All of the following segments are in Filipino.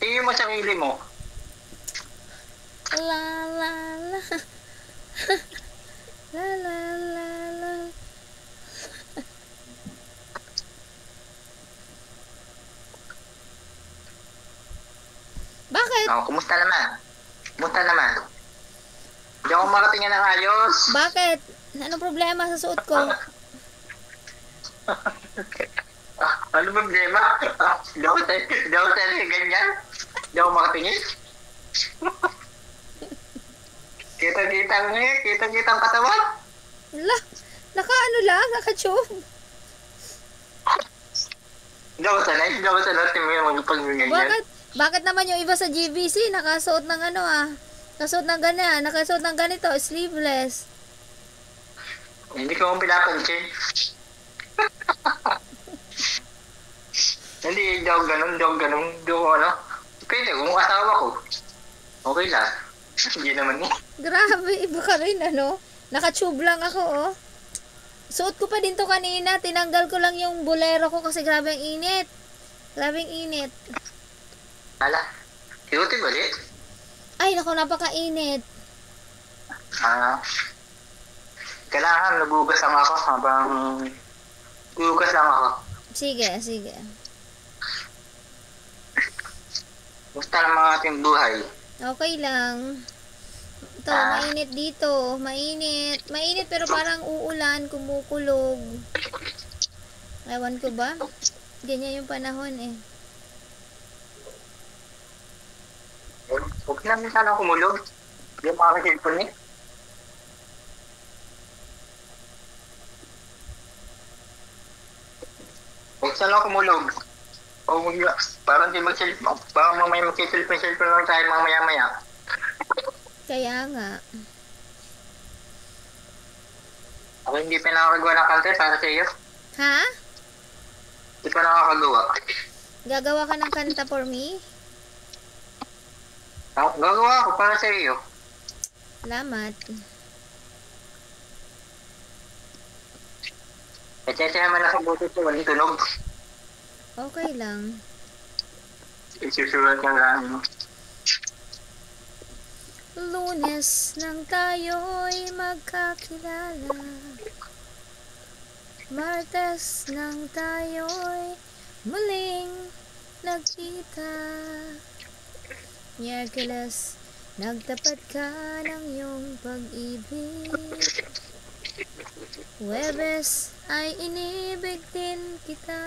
Tingin mo sarili mo. La la la. La la la la. Bakit? Oh, kumusta naman? Kumusta naman? Hindi ako makatingin ng ayos. Bakit? Anong problema sa suot ko? Ano problema? Hindi ako tayo ganyan. Hindi ako makatingin. Kita-kita nga, kita-kita ang katawan. La, naka-ano lang, naka-tube. Hindi ako sanay, tingin mo pag-ganyan. Bakit naman yung iba sa GBC nakasuot ng ano nakasuot ng ganyan, nakasuot ng ganito, sleeveless. Hindi ko mong pinapansin. Hindi ako ganun. Pwede, kung asawa ko. Okay lang. Hindi naman eh. Grabe, iba ka rin Naka-tube lang ako Suot ko pa din to kanina, tinanggal ko lang yung bolero ko kasi grabe ang init. Grabe ang init. Hala, iutin ulit? Ay, naku, napakainit. Kailangan nagugas lang ako habang gugas lang ako. Sige. Gusto lang mga ating buhay. Okay lang. Ito, mainit dito. Mainit. Mainit pero parang uulan, kumukulog. Ewan ko ba? Ganyan yung panahon eh. Huwag namin sana kumulog. Hindi makakasipon eh. Huwag sana kumulog. Parang di mag-cellphone. Parang mamaya mag-cellphone lang tayo mga maya-maya. Kaya nga. Ako hindi pa nakakagawa ng kanta para sa iyo. Ha? Hindi pa nakakagawa. Gagawa ka ng kanta for me? Gagawa ako para sa iyo. Salamat. Kasi naman nakabuti ito, walang tunog. Okay lang. Isusulat ka lang. Lunes nang tayo'y magkakilala, Martes nang tayo'y muling nagkita, Miyerkules nagtapat ka ng iyong pag-ibig, Huwebes ay inibig din kita,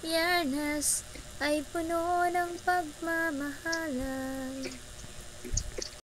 Biyernes ay puno ng pagmamahalan,